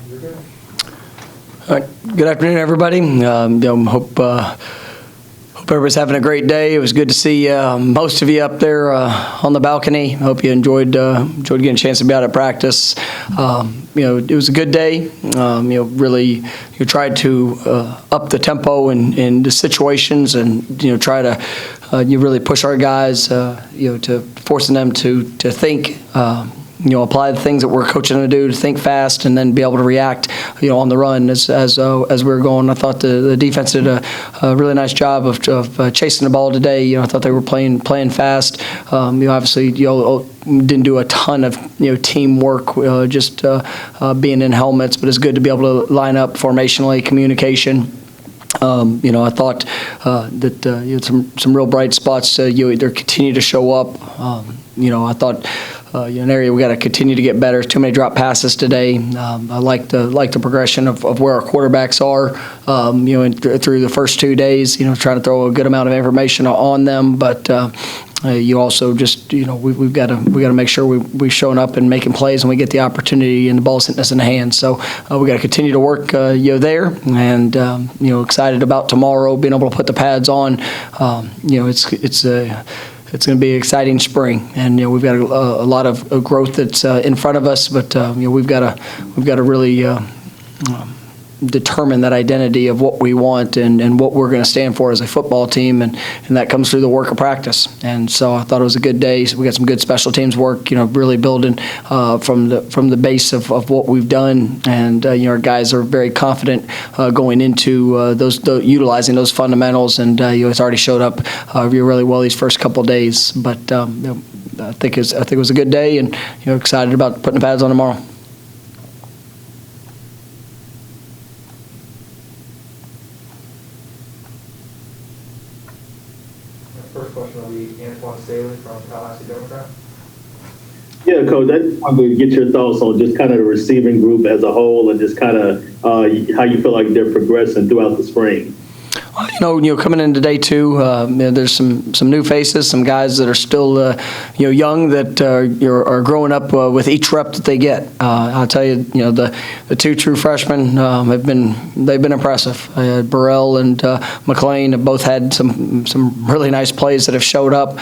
All right. Good afternoon, everybody. Hope everybody's having a great day. It was good to see most of you up there on the balcony. Hope you enjoyed getting a chance to be out at practice. It was a good day. Really, you tried to up the tempo in the situations, and try to you really push our guys. To forcing them to think. Apply the things that we're coaching them to do, to think fast, and then be able to react, on the run as we were going. I thought the defense did a really nice job of chasing the ball today. I thought they were playing fast. Obviously, didn't do a ton of teamwork, just being in helmets, but it's good to be able to line up formationally, communication. I thought that you had some real bright spots. They continue to show up. I thought. An area we got to continue to get better. Too many drop passes today. I like the progression of where our quarterbacks are. Through the first 2 days. Trying to throw a good amount of information on them, but. You also just we've got to make sure we're showing up and making plays when we get the opportunity and the ball's hitting us in the hand. So we got to continue to work there, and excited about tomorrow being able to put the pads on. It's going to be an exciting spring, and we've got a lot of growth that's in front of us. But we've got to really determine that identity of what we want and what we're going to stand for as a football team, and that comes through the work of practice. And so I thought it was a good day. So we got some good special teams work, really building from the base of what we've done, and our guys are very confident going into utilizing those fundamentals, and it's already showed up really well these first couple of days. But I think it was a good day, and excited about putting the pads on tomorrow. First question will be Antoine Staley from Tallahassee Democrat. Yeah, Coach, I just wanted to get your thoughts on just kind of the receiving group as a whole, and just kind of how you feel like they're progressing throughout the spring. Coming into day two, there's some new faces, some guys that are still, young, that are growing up with each rep that they get. I'll tell you, the two true freshmen they've been impressive. Burrell and McLean have both had some really nice plays that have showed up.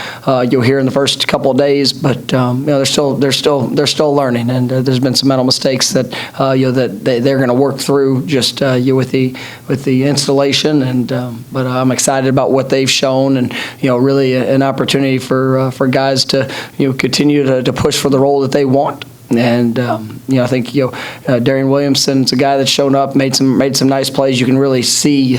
You'll hear in the first couple of days, but they're still learning, and there's been some mental mistakes that that they're going to work through just with the installation. And but I'm excited about what they've shown, and really an opportunity for guys to continue to push for the role that they want. And I think Darian Williamson's a guy that's shown up, made some nice plays. You can really see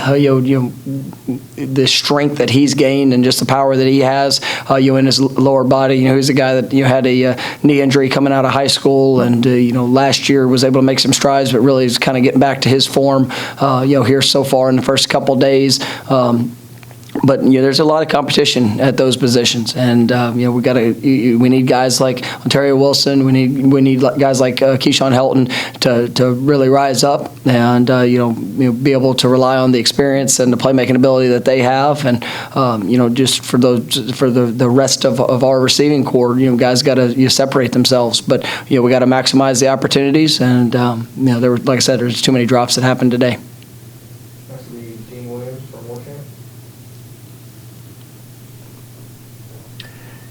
the strength that he's gained and just the power that he has in his lower body. He's a guy that had a knee injury coming out of high school, and last year was able to make some strides, but really is kind of getting back to his form here so far in the first couple days. But there's a lot of competition at those positions, and we need guys like Ontario Wilson. We need guys like Keyshawn Helton to really rise up and be able to rely on the experience and the playmaking ability that they have, and just for the rest of our receiving core, guys got to separate themselves. But we got to maximize the opportunities, and there were, like I said, there's too many drops that happened today.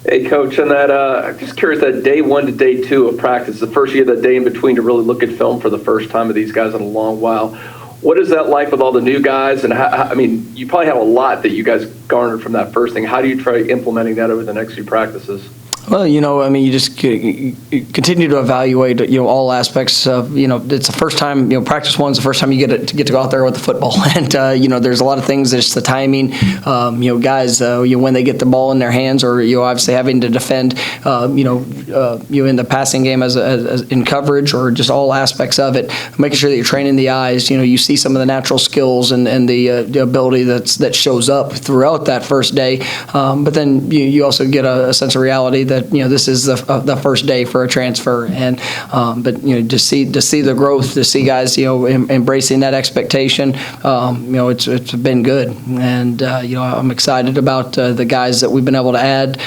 Hey, Coach, on that, I'm just curious, that day 1 to day 2 of practice, the first year, that day in between to really look at film for the first time of these guys in a long while. What is that like with all the new guys? And you probably have a lot that you guys garnered from that first thing. How do you try implementing that over the next few practices? Well, you just continue to evaluate, all aspects of, it's the first time, practice one's the first time you get to go out there with the football. And, there's a lot of things, there's the timing, guys, when they get the ball in their hands, or, obviously having to defend, in the passing game as in coverage, or just all aspects of it, making sure that you're training the eyes. You see some of the natural skills and the ability that shows up throughout that first day. But then you also get a sense of reality that this is the first day for a transfer, and but to see the growth, to see guys embracing that expectation, it's been good, and I'm excited about the guys that we've been able to add.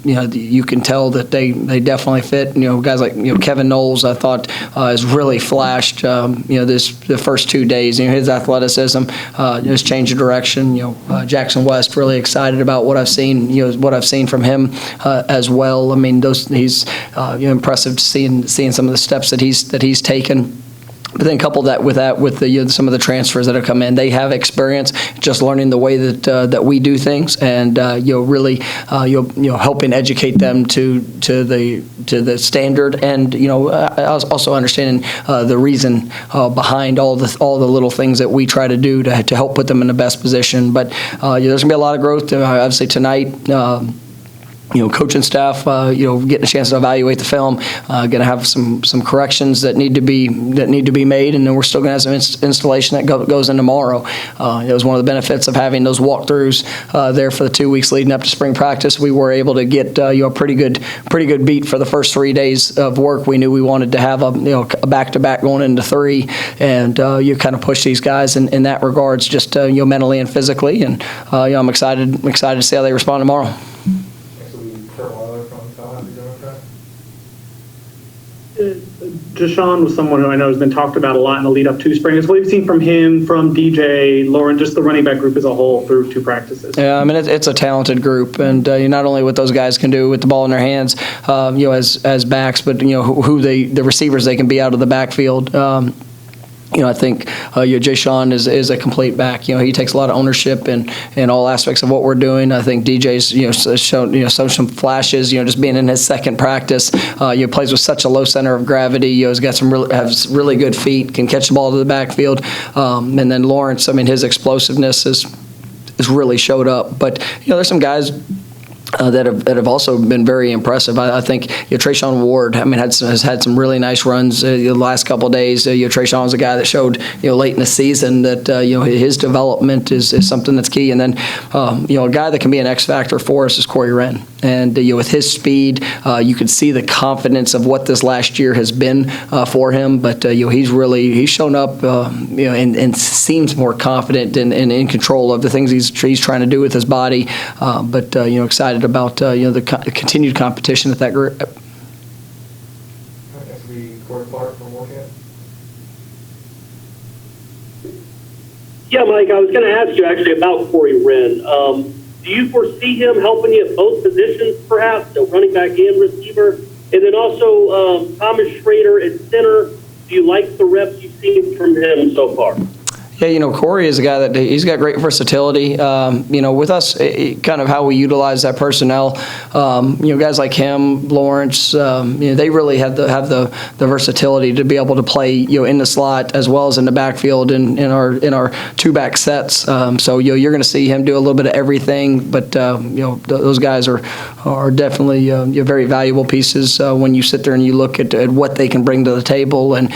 you can tell that they definitely fit. Guys like Kevin Knowles, I thought has really flashed. The first 2 days. His athleticism just changed the direction. Jackson West, really excited about what I've seen. What I've seen from him as well. I mean, he's impressive seeing some of the steps that he's taken. But then couple that with some of the transfers that have come in, they have experience just learning the way that we do things, and really helping educate them to the standard, and also understanding the reason behind all the little things that we try to do to help put them in the best position. But there's gonna be a lot of growth. Obviously tonight. Coaching staff, getting a chance to evaluate the film, going to have some corrections that need to be made, and then we're still going to have some installation that goes in tomorrow. It was one of the benefits of having those walkthroughs there for the 2 weeks leading up to spring practice. We were able to get a pretty good beat for the first 3 days of work. We knew we wanted to have a back-to-back going into 3, and you kind of push these guys in that regards, just mentally and physically, and I'm excited to see how they respond tomorrow. Deshaun was someone who I know has been talked about a lot in the lead up to spring. What we've seen from him, from DJ, Lauren, just the running back group as a whole through 2 practices. Yeah, I mean it's a talented group, and not only what those guys can do with the ball in their hands, as backs, but the receivers they can be out of the backfield. I think Jay-Sean is a complete back. He takes a lot of ownership in all aspects of what we're doing. I think DJ's shown some flashes. Just being in his second practice, plays with such a low center of gravity. Has got has really good feet, can catch the ball to the backfield. And then Lawrence, I mean, his explosiveness has really showed up. But there's some guys that have also been very impressive. I think Trayshawn Ward, I mean, has had some really nice runs the last couple of days. Trayshawn was a guy that showed late in the season that his development is something that's key. And then a guy that can be an X factor for us is Corey Wren. And with his speed, you can see the confidence of what this last year has been for him. But he's shown up and seems more confident and in control of the things he's trying to do with his body. But excited about the continued competition at that group. That's the Corey Clark from Warcamp. Yeah, Mike, I was going to ask you actually about Corey Wren. Do you foresee him helping you at both positions, perhaps, running back and receiver? And then also Thomas Schrader at center. Do you like the reps you've seen from him so far? Yeah, Corey is a guy that he's got great versatility. With us, kind of how we utilize that personnel. Guys like him, Lawrence, they really have the versatility to be able to play in the slot as well as in the backfield in our 2-back sets. So you're going to see him do a little bit of everything. But those guys are definitely very valuable pieces when you sit there and you look at what they can bring to the table. And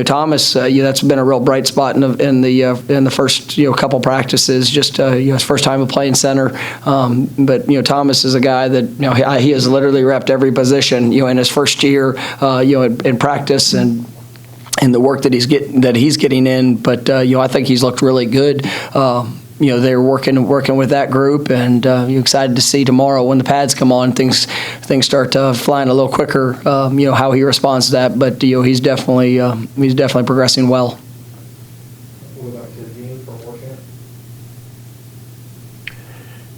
Thomas, that's been a real bright spot in the first couple practices, just his first time of playing center. But Thomas is a guy that he has literally repped every position in his first year in practice and the work that he's getting in. But I think he's looked really good. They're working with that group, and you're excited to see tomorrow when the pads come on, things start flying a little quicker. How he responds to that, but he's definitely progressing well.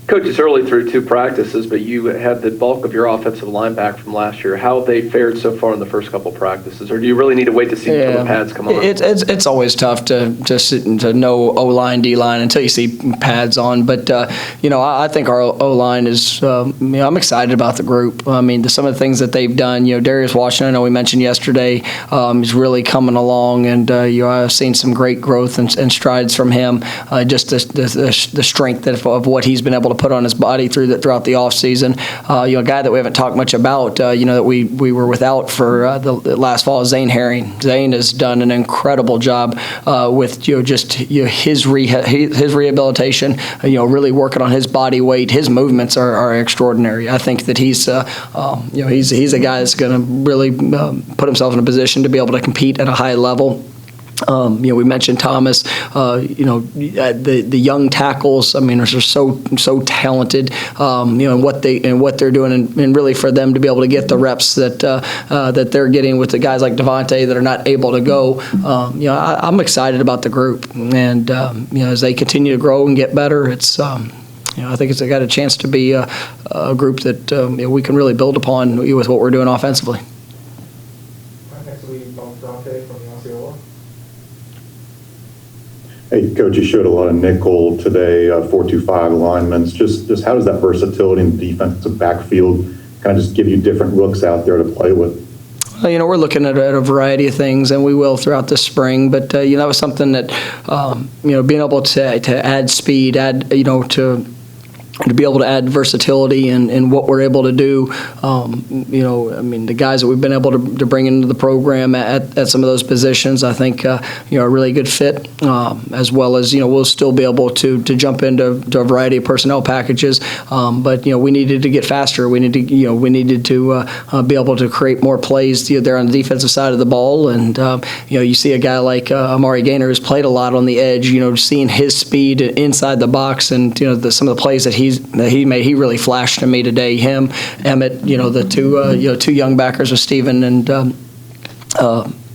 Coach, it's early through 2 practices, but you had the bulk of your offensive line back from last year. How have they fared so far in the first couple practices, or do you really need to wait to see until the pads come on? It's always tough to know O-line, D-line until you see pads on. But I think our O-line is. I'm excited about the group. I mean, some of the things that they've done. Darius Washington, I know we mentioned yesterday, is really coming along, and I've seen some great growth and strides from him. Just the strength of what he's been able to put on his body throughout the offseason. A guy that we haven't talked much about, that we were without for the last fall is Zane Herring. Zane has done an incredible job with his rehabilitation. Really working on his body weight. His movements are extraordinary. I think that he's a guy that's going to really put himself in a position to be able to compete at a high level. We mentioned Thomas. The young tackles. I mean, are so talented. And what they're doing, and really for them to be able to get the reps that they're getting with the guys like Devontae that are not able to go. I'm excited about the group, and as they continue to grow and get better, it's. I think it's got a chance to be a group that we can really build upon with what we're doing offensively. Next we bump Dante from the Osceola. Hey, Coach, you showed a lot of nickel today, 4-2-5 alignments. Just how does that versatility in the defensive backfield kind of just give you different looks out there to play with? Well, we're looking at a variety of things, and we will throughout the spring. But that was something that being able to add speed, to be able to add versatility in what we're able to do. The guys that we've been able to bring into the program at some of those positions, I think, are a really good fit, as well as, we'll still be able to jump into a variety of personnel packages. But, we needed to get faster. We needed to be able to create more plays there on the defensive side of the ball. And, you see a guy like Amari Gaynor who's played a lot on the edge, seeing his speed inside the box and, some of the plays that he made. He really flashed to me today. Him, Emmett, the two young backers with Steven and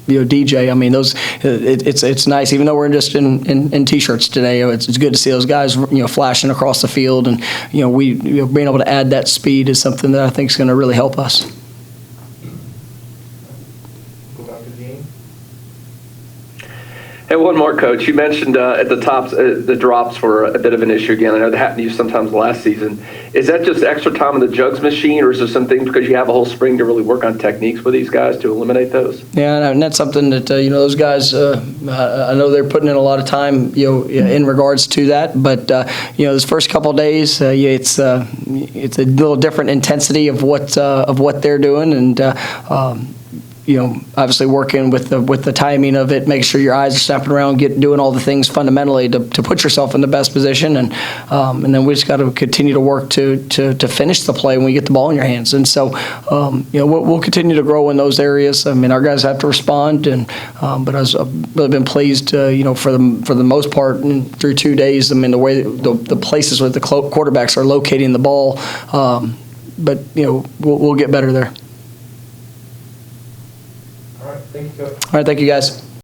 DJ. I mean, those. It's nice, even though we're just in t-shirts today. It's good to see those guys, flashing across the field, and being able to add that speed is something that I think is going to really help us. Go back to Gene. Hey, one more, Coach. You mentioned at the top the drops were a bit of an issue again. I know that happened to you sometimes last season. Is that just extra time on the jugs machine, or is there something because you have a whole spring to really work on techniques with these guys to eliminate those? Yeah, and that's something that those guys. I know they're putting in a lot of time, in regards to that. But this first couple of days, it's a little different intensity of what they're doing, and. Obviously working with the timing of it, make sure your eyes are snapping around, doing all the things fundamentally to put yourself in the best position, and then we just got to continue to work to finish the play when we get the ball in your hands. And so, we'll continue to grow in those areas. I mean, our guys have to respond, but I've really been pleased, for the most part through 2 days. I mean, the way the places where the quarterbacks are locating the ball, but we'll get better there. All right, thank you, Coach. All right, thank you, guys.